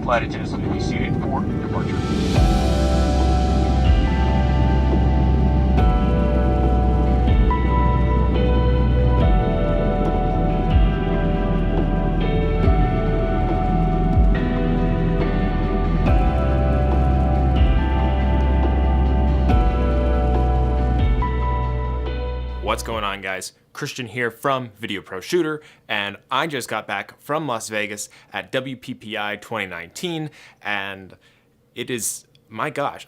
Latitude is going to be seated for departure. What's going on, guys? Christian here from Video Pro Shooter, and I just got back from Las Vegas at WPPI 2019, and it is, my gosh,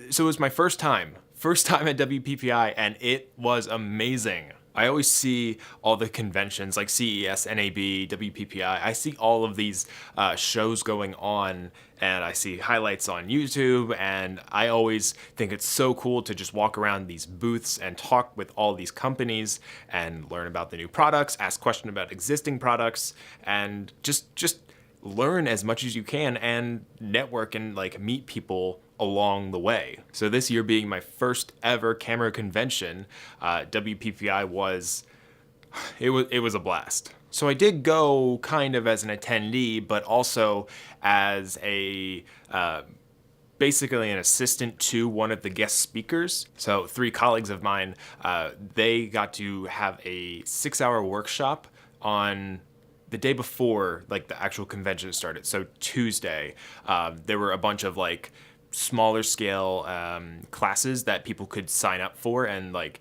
so it was my first time at WPPI, and it was amazing. I always see all the conventions like CES, NAB, WPPI. I see all of these shows going on, and I see highlights on YouTube, and I always think it's so cool to just walk around these booths and talk with all these companies and learn about the new products, ask questions about existing products, and just learn as much as you can and network and like meet people along the way. So this year being my first ever camera convention, WPPI was a blast. So I did go kind of as an attendee, but also as a basically an assistant to one of the guest speakers. So 3 colleagues of mine, they got to have a 6-hour workshop on the day before like the actual convention started. So Tuesday, there were a bunch of like smaller scale classes that people could sign up for, and like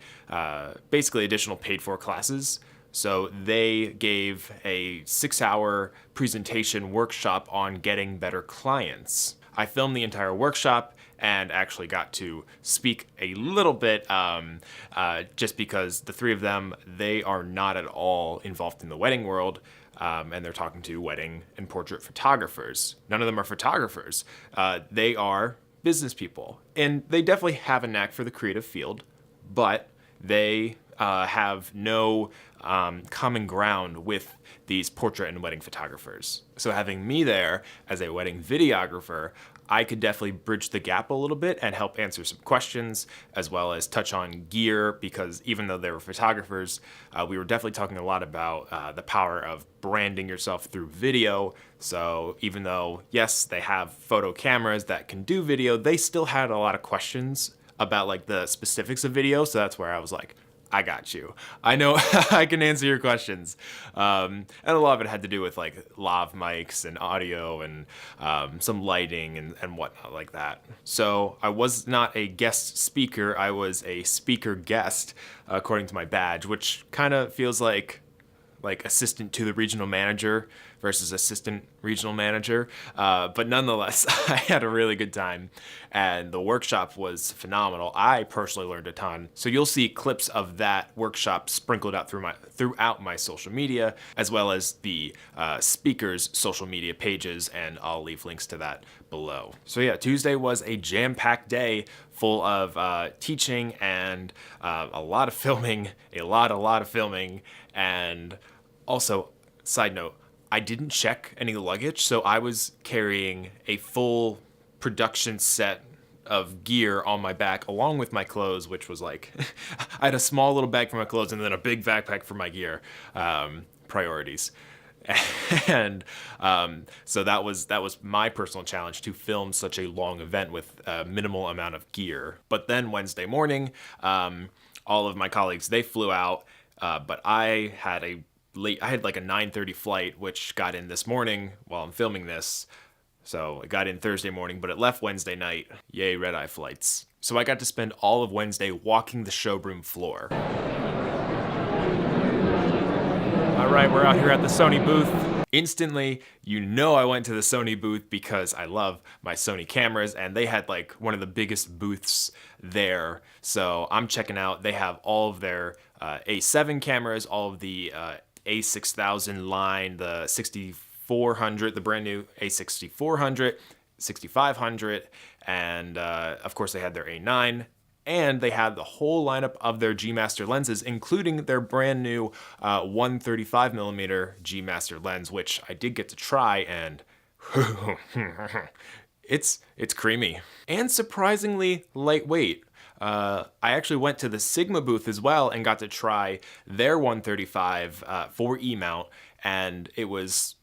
basically additional paid for classes. So they gave a 6-hour presentation workshop on getting better clients. I filmed the entire workshop and actually got to speak a little bit just because the 3 of them, they are not at all involved in the wedding world. And they're talking to wedding and portrait photographers. None of them are photographers. They are business people. And they definitely have a knack for the creative field, but they have no common ground with these portrait and wedding photographers. So having me there as a wedding videographer, I could definitely bridge the gap a little bit and help answer some questions, as well as touch on gear, because even though they were photographers, we were definitely talking a lot about the power of branding yourself through video. So even though, yes, they have photo cameras that can do video, they still had a lot of questions about like the specifics of video. So that's where I was like, I got you. I know I can answer your questions. And a lot of it had to do with like lav mics and audio and some lighting and whatnot like that. So I was not a guest speaker. I was a speaker guest, according to my badge, which kind of feels like assistant to the regional manager versus assistant regional manager. But nonetheless, I had a really good time, and the workshop was phenomenal. I personally learned a ton. So you'll see clips of that workshop sprinkled out throughout my social media, as well as the speakers' social media pages, and I'll leave links to that below. So yeah, Tuesday was a jam-packed day full of teaching and a lot of filming, a lot of filming, and also, side note, I didn't check any luggage, so I was carrying a full production set of gear on my back along with my clothes, which was like, I had a small little bag for my clothes and then a big backpack for my gear. Priorities. And so that was my personal challenge, to film such a long event with a minimal amount of gear. But then Wednesday morning, all of my colleagues, they flew out, but I had like a 9:30 flight, which got in this morning while I'm filming this. So it got in Thursday morning, but it left Wednesday night. Yay, red-eye flights. So I got to spend all of Wednesday walking the showroom floor. All right, we're out here at the Sony booth. Instantly, you know I went to the Sony booth because I love my Sony cameras, and they had like one of the biggest booths there. So I'm checking out, they have all of their A7 cameras, all of the A6000 line, the 6400, the brand new A6400, 6500, and of course they had their A9, and they had the whole lineup of their G Master lenses, including their brand new 135mm G Master lens, which I did get to try, and it's creamy and surprisingly lightweight. I actually went to the Sigma booth as well and got to try their 135 for E-mount, and it was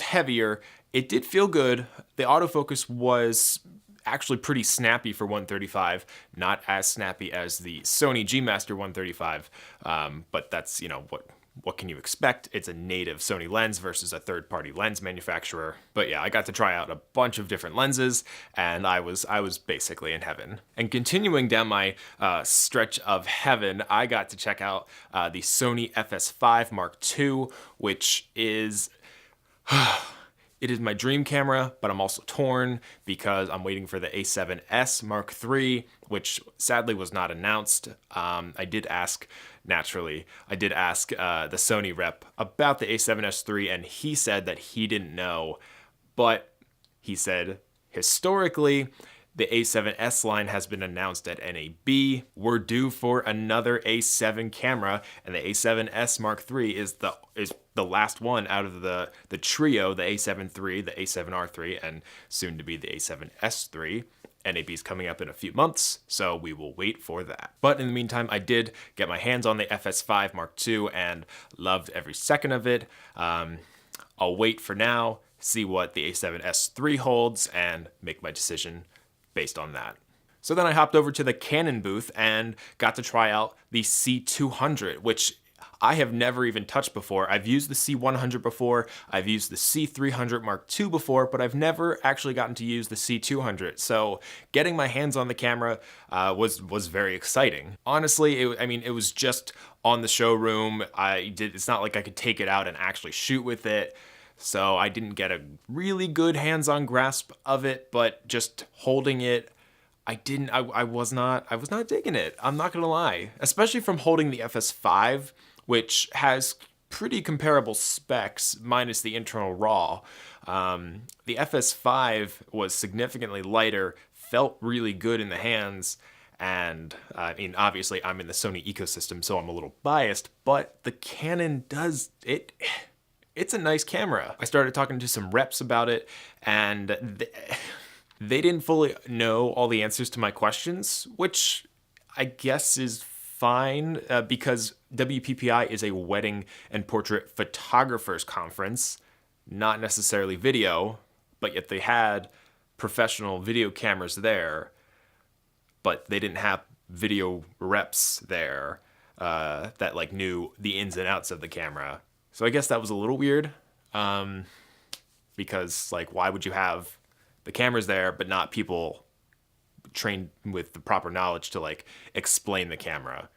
heavier. It did feel good. The autofocus was actually pretty snappy for 135, not as snappy as the Sony G Master 135, but that's, you know, what can you expect? It's a native Sony lens versus a third-party lens manufacturer. But yeah, I got to try out a bunch of different lenses, and I was basically in heaven. And continuing down my stretch of heaven, I got to check out the Sony FS5 Mark II, which is it is my dream camera, but I'm also torn because I'm waiting for the A7S Mark III, which sadly was not announced. I did ask the Sony rep about the A7S III, and he said that he didn't know, but he said historically, the A7S line has been announced at NAB. We're due for another A7 camera, and the A7S Mark III is the last one out of the trio, the A7 III, the A7R III, and soon to be the A7S III. NAB is coming up in a few months, so we will wait for that. But in the meantime, I did get my hands on the FS5 Mark II and loved every second of it. I'll wait for now, see what the A7S III holds, and make my decision based on that. So then I hopped over to the Canon booth and got to try out the C200, which I have never even touched before. I've used the C100 before, I've used the C300 Mark II before, but I've never actually gotten to use the C200. So getting my hands on the camera was very exciting. Honestly, it was just on the showroom. It's not like I could take it out and actually shoot with it. So I didn't get a really good hands-on grasp of it, but just holding it, I was not digging it. I'm not gonna lie, especially from holding the FS5, which has pretty comparable specs minus the internal RAW. The FS5 was significantly lighter, felt really good in the hands, and obviously I'm in the Sony ecosystem, so I'm a little biased, but the Canon does it. It's a nice camera. I started talking to some reps about it, and they didn't fully know all the answers to my questions, which I guess is fine because WPPI is a wedding and portrait photographers conference, not necessarily video, but yet they had professional video cameras there, but they didn't have video reps there that like knew the ins and outs of the camera. So I guess that was a little weird, because like, why would you have the cameras there, but not people trained with the proper knowledge to like explain the camera?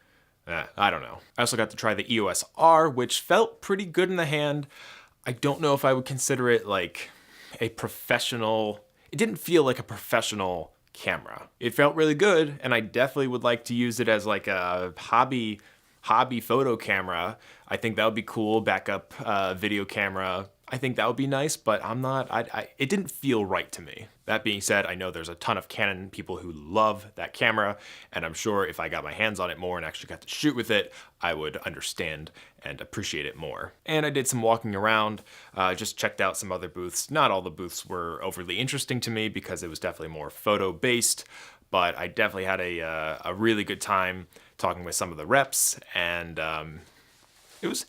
I don't know. I also got to try the EOS R, which felt pretty good in the hand. I don't know if I would consider it like a professional. It didn't feel like a professional camera. It felt really good, and I definitely would like to use it as like a hobby photo camera. I think that would be cool. Backup video camera. I think that would be nice, but it didn't feel right to me. That being said, I know there's a ton of Canon people who love that camera, and I'm sure if I got my hands on it more and actually got to shoot with it, I would understand and appreciate it more. And I did some walking around, just checked out some other booths. Not all the booths were overly interesting to me because it was definitely more photo-based, but I definitely had a really good time talking with some of the reps, and it was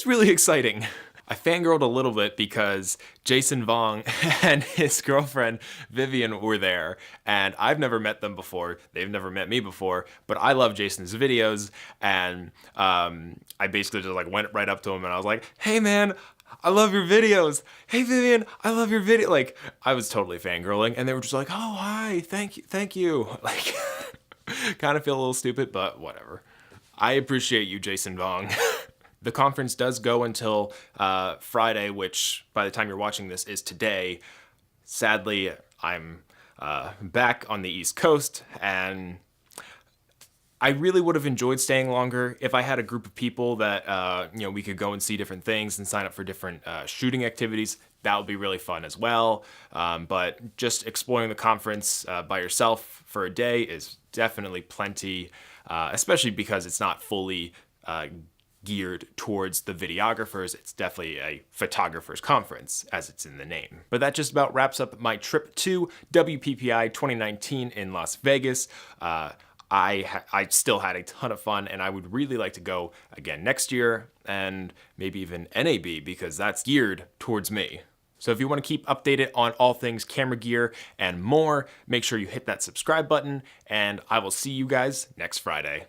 really exciting. I fangirled a little bit because Jason Vong and his girlfriend Vivian were there, and I've never met them before. They've never met me before, but I love Jason's videos, and I basically just like went right up to him and I was like, "Hey man, I love your videos. Hey Vivian, I love your video." Like, I was totally fangirling, and they were just like, "Oh hi, thank you." Like, kind of feel a little stupid, but whatever. I appreciate you, Jason Vong. The conference does go until Friday, which by the time you're watching this is today. Sadly, I'm back on the East Coast, and I really would have enjoyed staying longer if I had a group of people that we could go and see different things and sign up for different shooting activities. That would be really fun as well. But just exploring the conference by yourself for a day is definitely plenty, especially because it's not fully geared towards the videographers. It's definitely a photographers conference, as it's in the name. But that just about wraps up my trip to WPPI 2019 in Las Vegas. I still had a ton of fun, and I would really like to go again next year, and maybe even NAB, because that's geared towards me. So if you want to keep updated on all things camera gear and more, make sure you hit that subscribe button, and I will see you guys next Friday.